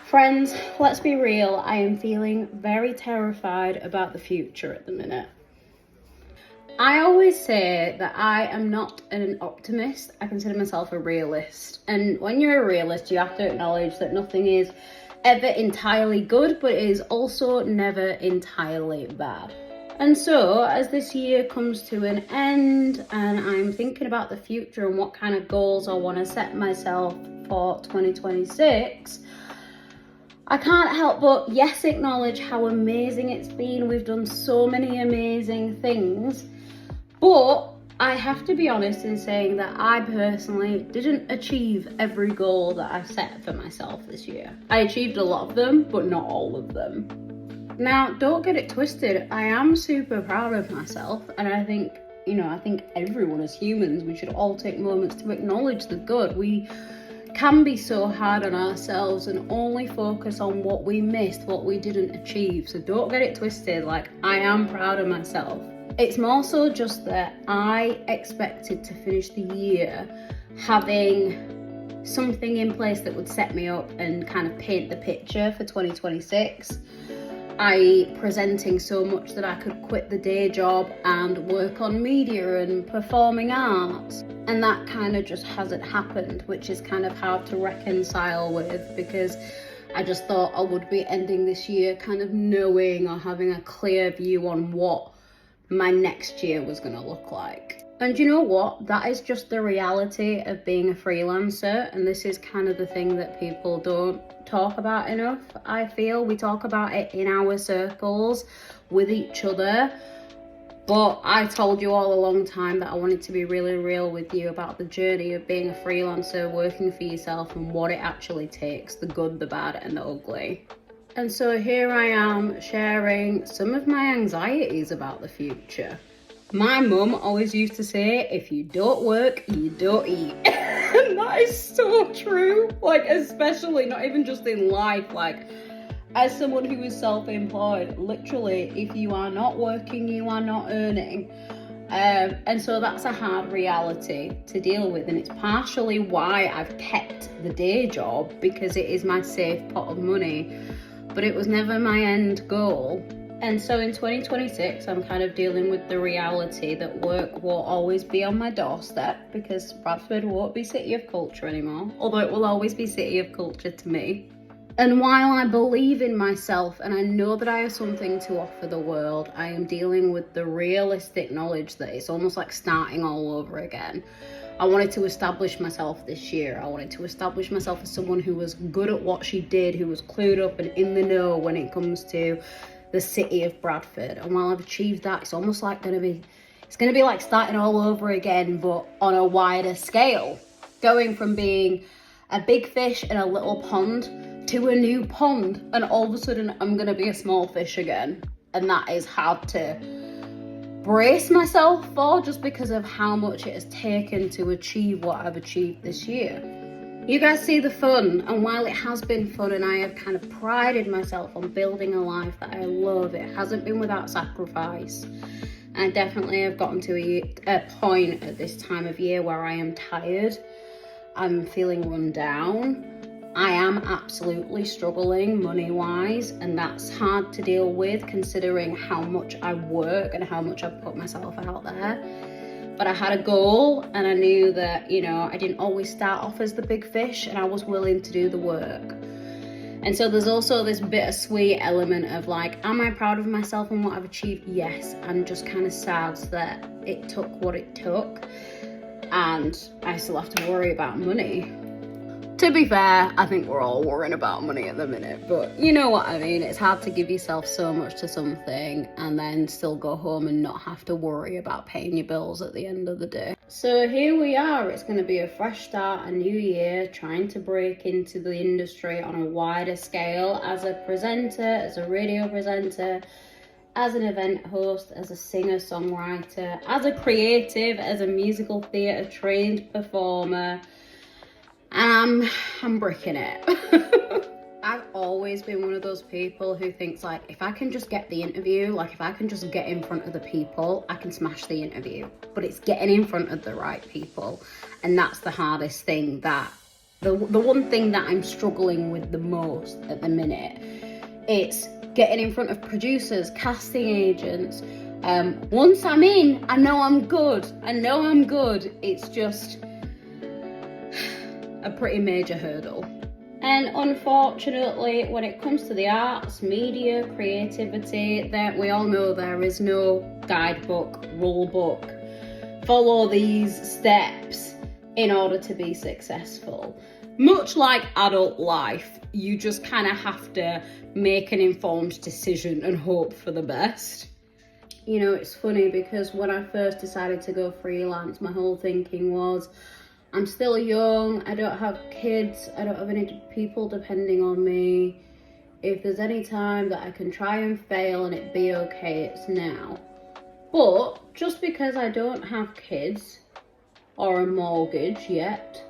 Friends, let's be real, I am feeling very terrified about the future at the minute. I always say that I am not an optimist, I consider myself a realist. And when you're a realist, you have to acknowledge that nothing is ever entirely good, but it is also never entirely bad. And so, as this year comes to an end and I'm thinking about the future and what kind of goals I want to set myself for 2026, I can't help but, yes, acknowledge how amazing it's been. We've done so many amazing things, but I have to be honest in saying that I personally didn't achieve every goal that I've set for myself this year. I achieved a lot of them, but not all of them. Now, don't get it twisted. I am super proud of myself, and I think everyone as humans, we should all take moments to acknowledge the good. We can be so hard on ourselves and only focus on what we missed, what we didn't achieve. So don't get it twisted, like, I am proud of myself. It's more so just that I expected to finish the year having something in place that would set me up and kind of paint the picture for 2026. Presenting so much that I could quit the day job and work on media and performing arts. And that kind of just hasn't happened, which is kind of hard to reconcile with, because I just thought I would be ending this year kind of knowing or having a clear view on what my next year was going to look like. And you know what? That is just the reality of being a freelancer, and this is kind of the thing that people don't talk about enough. I feel we talk about it in our circles with each other, but I told you all a long time that I wanted to be really real with you about the journey of being a freelancer, working for yourself, and what it actually takes, the good, the bad, and the ugly. And so here I am sharing some of my anxieties about the future. My mum always used to say, if you don't work, you don't eat. And that is so true. Like, especially not even just in life, like as someone who is self-employed, literally, if you are not working, you are not earning. And so that's a hard reality to deal with. And it's partially why I've kept the day job, because it is my safe pot of money, but it was never my end goal. And so in 2026, I'm kind of dealing with the reality that work won't always be on my doorstep, because Bradford won't be City of Culture anymore, although it will always be City of Culture to me. And while I believe in myself and I know that I have something to offer the world, I am dealing with the realistic knowledge that it's almost like starting all over again. I wanted to establish myself this year. I wanted to establish myself as someone who was good at what she did, who was clued up and in the know when it comes to the city of Bradford. And while I've achieved that, it's almost like it's gonna be like starting all over again, but on a wider scale. Going from being a big fish in a little pond to a new pond, and all of a sudden I'm gonna be a small fish again. And that is hard to brace myself for, just because of how much it has taken to achieve what I've achieved this year. You guys see the fun, and while it has been fun and I have kind of prided myself on building a life that I love, it hasn't been without sacrifice. I definitely have gotten to a point at this time of year where I am tired, I'm feeling run down, I am absolutely struggling money-wise, and that's hard to deal with considering how much I work and how much I put myself out there. But I had a goal, and I knew that, I didn't always start off as the big fish, and I was willing to do the work. And so there's also this bittersweet element of like, am I proud of myself and what I've achieved? Yes. I'm just kind of sad that it took what it took, and I still have to worry about money. To be fair, I think we're all worrying about money at the minute, but you know what I mean. It's hard to give yourself so much to something and then still go home and not have to worry about paying your bills at the end of the day. So here we are. It's going to be a fresh start, a new year, trying to break into the industry on a wider scale as a presenter, as a radio presenter, as an event host, as a singer-songwriter, as a creative, as a musical theatre trained performer. I'm bricking it. I've always been one of those people who thinks like, if I can just get the interview, like if I can just get in front of the people, I can smash the interview. But it's getting in front of the right people. And that's the hardest thing that The one thing that I'm struggling with the most at the minute, it's getting in front of producers, casting agents. Once I'm in, I know I'm good. It's just a pretty major hurdle. And unfortunately, when it comes to the arts, media, creativity, that we all know there is no guidebook, rule book. Follow these steps in order to be successful. Much like adult life, you just kind of have to make an informed decision and hope for the best. You know, it's funny because when I first decided to go freelance, my whole thinking was, I'm still young, I don't have kids, I don't have any people depending on me. If there's any time that I can try and fail and it be okay, it's now. But just because I don't have kids or a mortgage yet,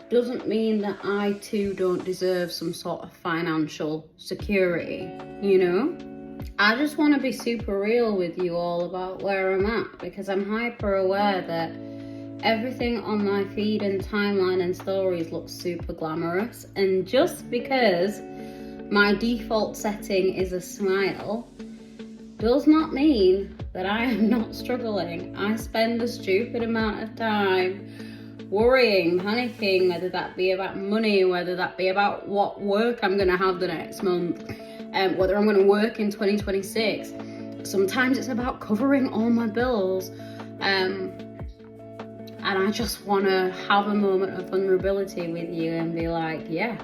doesn't mean that I too don't deserve some sort of financial security, you know? I just want to be super real with you all about where I'm at, because I'm hyper aware that everything on my feed and timeline and stories looks super glamorous, and just because my default setting is a smile does not mean that I am not struggling. I spend a stupid amount of time worrying, panicking, whether that be about money, whether that be about what work I'm going to have the next month, whether I'm going to work in 2026. Sometimes it's about covering all my bills. And I just want to have a moment of vulnerability with you and be like, yeah,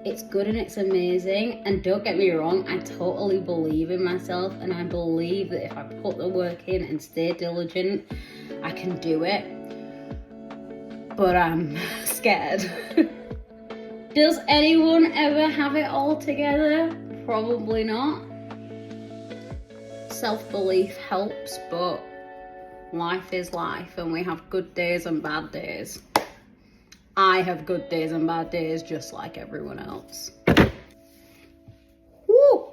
it's good and it's amazing. And don't get me wrong, I totally believe in myself, and I believe that if I put the work in and stay diligent, I can do it. But I'm scared. Does anyone ever have it all together? Probably not. Self-belief helps, but life is life, and we have good days and bad days. I have good days and bad days just like everyone else. Woo!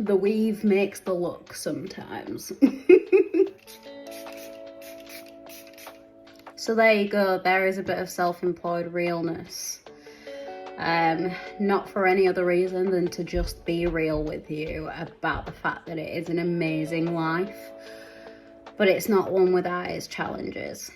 The weave makes the look sometimes. So there you go, there is a bit of self-employed realness. Not for any other reason than to just be real with you about the fact that it is an amazing life, but it's not one without its challenges.